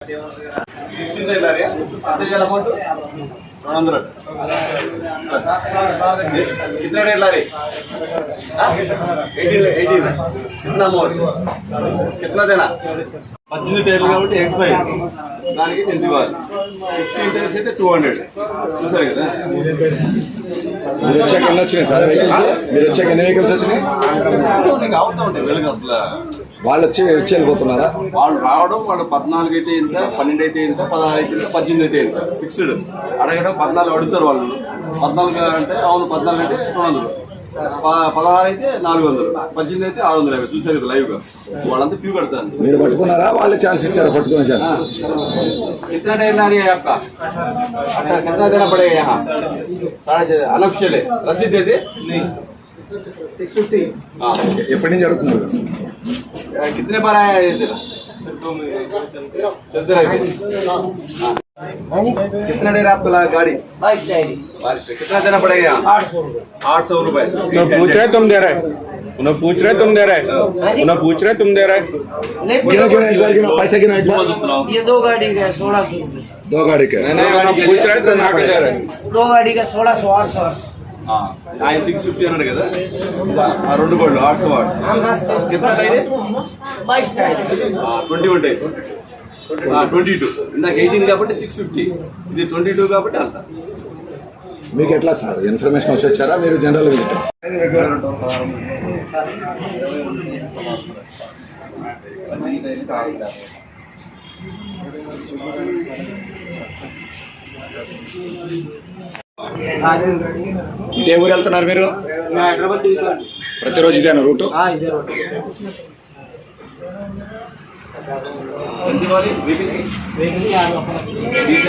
कितना डेढ़ ला रहे? 18 कितना मोर? कितना देना? 18 डेढ़ కాబట్టి X5 దానికి ఎంత ఇవ్వాలి? 16 డేస్ అయితే 200 చూసారు కదా. మీరు వచ్చాక ఎన్ని వచ్చినాయి సార్ వెహికల్స్? మీరు వచ్చాక ఎన్ని వెహికల్స్ వచ్చినాయి? నీకు అవుతా ఉంటాయి వెలుగు అసలు. వాళ్ళు వచ్చి వెళ్ళిపోతున్నారా? వాళ్ళు రావడం వాళ్ళు 14 అయితే ఇంత, 12 అయితే ఇంత, 16 అయితే ఇంత, 18 అయితే ఇంత ఫిక్స్డ్. అడగడం 14 అడుగుతారు వాళ్ళు. 14 అంటే అవును 14 అయితే 200, 16 అయితే 400, 18 అయితే 650. చూసారు కదా లైవ్ గా. వాళ్ళంతా క్యూ కడతారు. మీరు పట్టుకున్నారా? వాళ్ళే ఛాన్స్ ఇచ్చారా? పట్టుకునే ఛాన్స్. कितना टाइम ला रही है आपका? कितना देना पड़ेगा यहाँ? 6.5 अनऑफिशियल है. रसीद दे दे. 650. हाँ. ఎప్పటి నుంచి జరుగుతుంది? कितने बार आया है तेरा? चलते रहते. कितना देर आपको लगा गाड़ी? 22 कितना देना पड़ेगा यहाँ? 800 रुपए. पूछ रहे तुम दे रहे? उन्हें पूछ रहे तुम दे रहे? उन्हें पूछ रहे तुम दे रहे? पैसा गिना ये 2 गाड़ी का 1600 रुपये. 2 गाड़ी के नहीं पूछ रहे तुम आके दे रहे? 2 गाड़ी का 1600 800. ఆయన 650 అన్నాడు కదా. ఆ రెండు గోల్డ్ 800 వాట్స్. कितना टाइम है? 22 टाइम. 21 टाइम. 22 ఇందాక 18 కాబట్టి 650, ఇది 22 కాబట్టి అంత. మీకు ఎట్లా సార్ ఇన్ఫర్మేషన్ వచ్చి వచ్చారా? మీరు జనరల్ విజిట్ ఇదే ఊరు వెళ్తున్నారు మీరు? హైదరాబాద్ తీసుకున్నాను. ప్రతిరోజు ఇదేనా రూటు? ఇదే రోడ్. ఎంత ఇవ్వాలి? వెహికల్ 50.